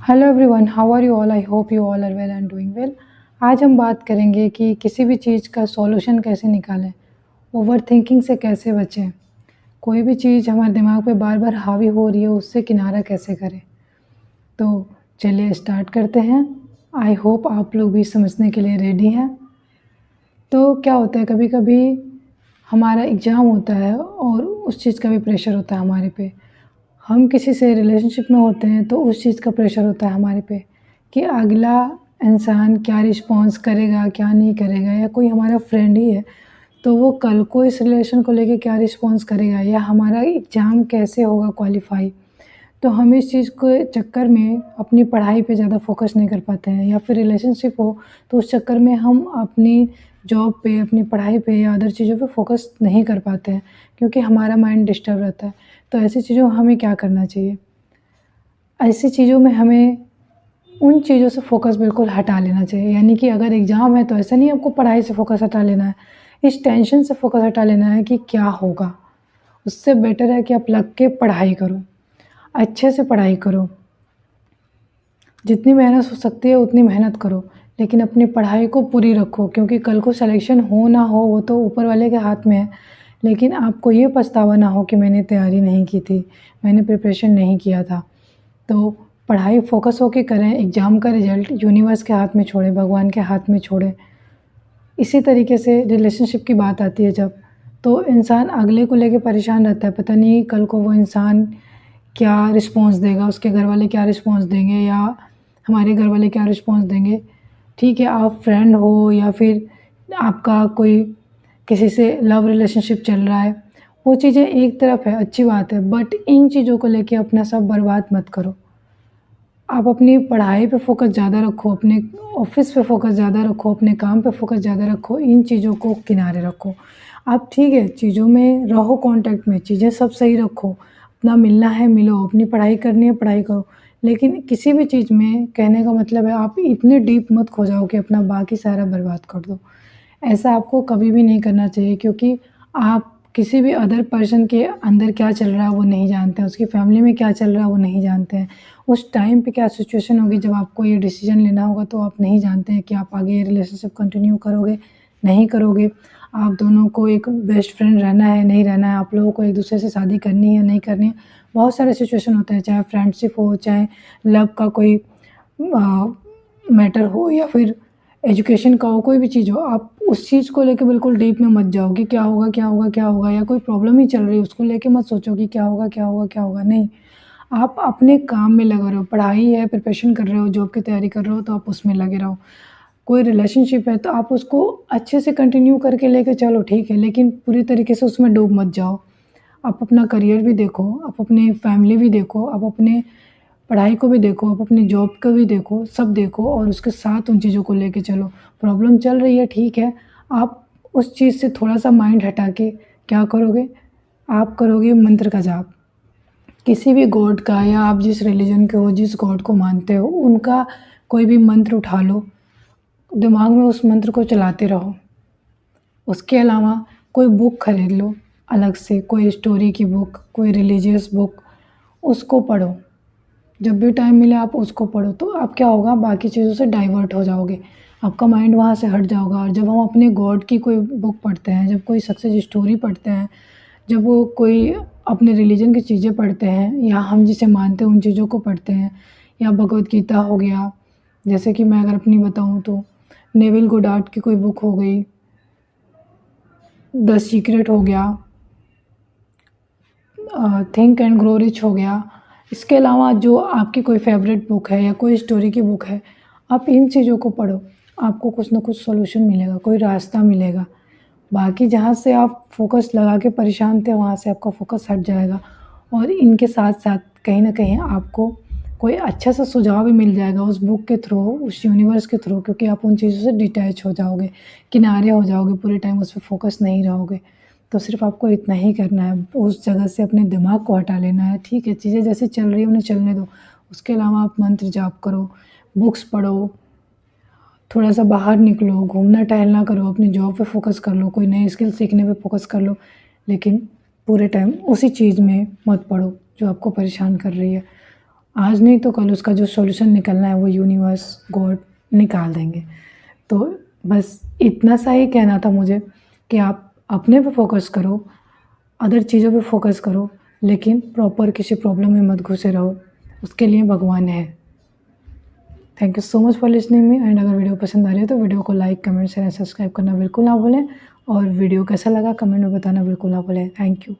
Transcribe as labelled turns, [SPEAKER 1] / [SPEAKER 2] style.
[SPEAKER 1] Hello everyone, how are you all? I hope you all are well and doing well. आज हम बात करेंगे कि किसी भी चीज़ का सॉल्यूशन कैसे निकालें, ओवर थिंकिंग से कैसे बचें, कोई भी चीज़ हमारे दिमाग पे बार बार हावी हो रही है उससे किनारा कैसे करें। तो चलिए स्टार्ट करते हैं। आई होप आप लोग भी समझने के लिए रेडी हैं। तो क्या होता है, कभी कभी हमारा एग्ज़ाम होता है और उस चीज़ का भी प्रेशर होता है हमारे पे। हम किसी से रिलेशनशिप में होते हैं तो उस चीज़ का प्रेशर होता है हमारे पे कि अगला इंसान क्या रिस्पॉन्स करेगा, क्या नहीं करेगा, या कोई हमारा फ्रेंड ही है तो वो कल को इस रिलेशन को लेके क्या रिस्पॉन्स करेगा, या हमारा एग्ज़ाम कैसे होगा क्वालिफाई। तो हम इस चीज़ के चक्कर में अपनी पढ़ाई पे ज़्यादा फोकस नहीं कर पाते हैं, या फिर रिलेशनशिप हो तो उस चक्कर में हम अपनी जॉब पे, अपनी पढ़ाई पे या अदर चीज़ों पे फोकस नहीं कर पाते हैं क्योंकि हमारा माइंड डिस्टर्ब रहता है। तो ऐसी चीज़ों में हमें क्या करना चाहिए? ऐसी चीज़ों में हमें उन चीज़ों से फ़ोकस बिल्कुल हटा लेना चाहिए। यानी कि अगर एग्ज़ाम है तो ऐसा नहीं आपको पढ़ाई से फ़ोकस हटा लेना है, इस टेंशन से फ़ोकस हटा लेना है कि क्या होगा। उससे बेटर है कि आप लग के पढ़ाई करो, अच्छे से पढ़ाई करो, जितनी मेहनत हो सकती है उतनी मेहनत करो, लेकिन अपनी पढ़ाई को पूरी रखो क्योंकि कल को सिलेक्शन हो ना हो वो तो ऊपर वाले के हाथ में है। लेकिन आपको ये पछतावा ना हो कि मैंने तैयारी नहीं की थी, मैंने प्रिपरेशन नहीं किया था। तो पढ़ाई फ़ोकस होके करें, एग्ज़ाम का रिज़ल्ट यूनिवर्स के हाथ में छोड़ें, भगवान के हाथ में छोड़ें। इसी तरीके से रिलेशनशिप की बात आती है जब, तो इंसान अगले को लेके परेशान रहता है, पता नहीं कल को वो इंसान क्या रिस्पॉन्स देगा, उसके घर वाले क्या रिस्पॉन्स देंगे या हमारे घर वाले क्या रिस्पॉन्स देंगे। ठीक है, आप फ्रेंड हो या फिर आपका कोई किसी से लव रिलेशनशिप चल रहा है, वो चीज़ें एक तरफ है, अच्छी बात है, बट इन चीज़ों को लेके अपना सब बर्बाद मत करो। आप अपनी पढ़ाई पे फ़ोकस ज़्यादा रखो, अपने ऑफ़िस पे फ़ोकस ज़्यादा रखो, अपने काम पे फ़ोकस ज़्यादा रखो, इन चीज़ों को किनारे रखो। आप ठीक है, चीज़ों में रहो कॉन्टैक्ट में, चीज़ें सब सही रखो, अपना मिलना है मिलो, अपनी पढ़ाई करनी है पढ़ाई करो। लेकिन किसी भी चीज़ में कहने का मतलब है आप इतने डीप मत खो जाओ कि अपना बाकी सारा बर्बाद कर दो। ऐसा आपको कभी भी नहीं करना चाहिए क्योंकि आप किसी भी अदर पर्सन के अंदर क्या चल रहा है वो नहीं जानते हैं, उसकी फैमिली में क्या चल रहा है वो नहीं जानते हैं। उस टाइम पे क्या सिचुएशन होगी जब आपको ये डिसीज़न लेना होगा तो आप नहीं जानते हैं कि आप आगे ये रिलेशनशिप कंटिन्यू करोगे, नहीं करोगे। आप दोनों को एक बेस्ट फ्रेंड रहना है, नहीं रहना है, आप लोगों को एक-दूसरे से शादी करनी है, नहीं करनी है। बहुत सारे सिचुएशन होते हैं, चाहे फ्रेंडशिप हो, चाहे लव का कोई मैटर हो या फिर एजुकेशन का हो, कोई भी चीज़ हो, आप उस चीज़ को लेके बिल्कुल डीप में मत जाओ कि क्या होगा, क्या होगा, क्या होगा, या कोई प्रॉब्लम ही चल रही है उसको लेके मत सोचो कि क्या होगा, क्या होगा, क्या होगा, नहीं। आप अपने काम में लगे रहो, पढ़ाई है, प्रिपरेशन कर रहे हो, जॉब की तैयारी कर रहे हो तो आप उसमें लगे रहो। कोई रिलेशनशिप है तो आप उसको अच्छे से कंटिन्यू करके लेके चलो, ठीक है, लेकिन पूरी तरीके से उसमें डूब मत जाओ। आप अपना करियर भी देखो, आप अपनी फैमिली भी देखो, आप अपने पढ़ाई को भी देखो, आप अपनी जॉब को भी देखो, सब देखो और उसके साथ उन चीज़ों को लेके चलो। प्रॉब्लम चल रही है, ठीक है, आप उस चीज़ से थोड़ा-सा माइंड हटा के क्या करोगे, आप करोगे मंत्र का जाप। किसी भी गॉड का, या आप जिस रिलीजन के हो, जिस गॉड को मानते हो, उनका कोई भी मंत्र उठा लो, दिमाग में उस मंत्र को चलाते रहो। उसके अलावा कोई बुक खरीद लो अलग से, कोई स्टोरी की बुक, कोई रिलीजियस बुक, उसको पढ़ो। जब भी टाइम मिले आप उसको पढ़ो, तो आप क्या होगा, बाकी चीज़ों से डाइवर्ट हो जाओगे, आपका माइंड वहाँ से हट जाओगा। और जब हम अपने गॉड की कोई बुक पढ़ते हैं, जब कोई सक्सेस स्टोरी पढ़ते हैं, जब वो कोई अपने रिलीजन की चीज़ें पढ़ते हैं, या हम जिसे मानते हैं उन चीज़ों को पढ़ते हैं, या भगवद गीता हो गया, जैसे कि मैं अगर अपनी बताऊँ तो नेविल गोडार्ड की कोई बुक हो गई, द सीक्रेट हो गया, थिंक एंड ग्रो रिच हो गया। इसके अलावा जो आपकी कोई फेवरेट बुक है या कोई स्टोरी की बुक है, आप इन चीज़ों को पढ़ो, आपको कुछ ना कुछ सॉल्यूशन मिलेगा, कोई रास्ता मिलेगा। बाकी जहाँ से आप फ़ोकस लगा के परेशान थे वहाँ से आपका फ़ोकस हट जाएगा, और इनके साथ-साथ कहीं न कहीं आपको कोई अच्छा सा सुझाव भी मिल जाएगा उस बुक के थ्रू, उस यूनिवर्स के थ्रू, क्योंकि आप उन चीज़ों से डिटैच हो जाओगे, किनारे हो जाओगे, पूरे टाइम उस पे फ़ोकस नहीं रहोगे। तो सिर्फ़ आपको इतना ही करना है, उस जगह से अपने दिमाग को हटा लेना है, ठीक है? चीज़ें जैसे चल रही हैं उन्हें चलने दो। उसके अलावा आप मंत्र जाप करो, बुक्स पढ़ो, थोड़ा-सा बाहर निकलो, घूमना-टहलना करो, अपनी जॉब पे फ़ोकस कर लो, कोई नई स्किल सीखने पे फ़ोकस कर लो, लेकिन पूरे टाइम उसी चीज़ में मत पड़ो जो आपको परेशान कर रही है। आज नहीं तो कल उसका जो सॉल्यूशन निकलना है वो यूनिवर्स गॉड निकाल देंगे। तो बस इतना सा ही कहना था मुझे कि आप अपने पे फोकस करो, अदर चीज़ों पे फोकस करो, लेकिन प्रॉपर किसी प्रॉब्लम में मत घुसे रहो, उसके लिए भगवान है। Thank you so much for listening me. And अगर वीडियो पसंद आ रही है तो वीडियो को like, comment, share and subscribe करना बिल्कुल ना भूलें, और वीडियो कैसा लगा कमेंट में बताना बिल्कुल ना भूलें। Thank you.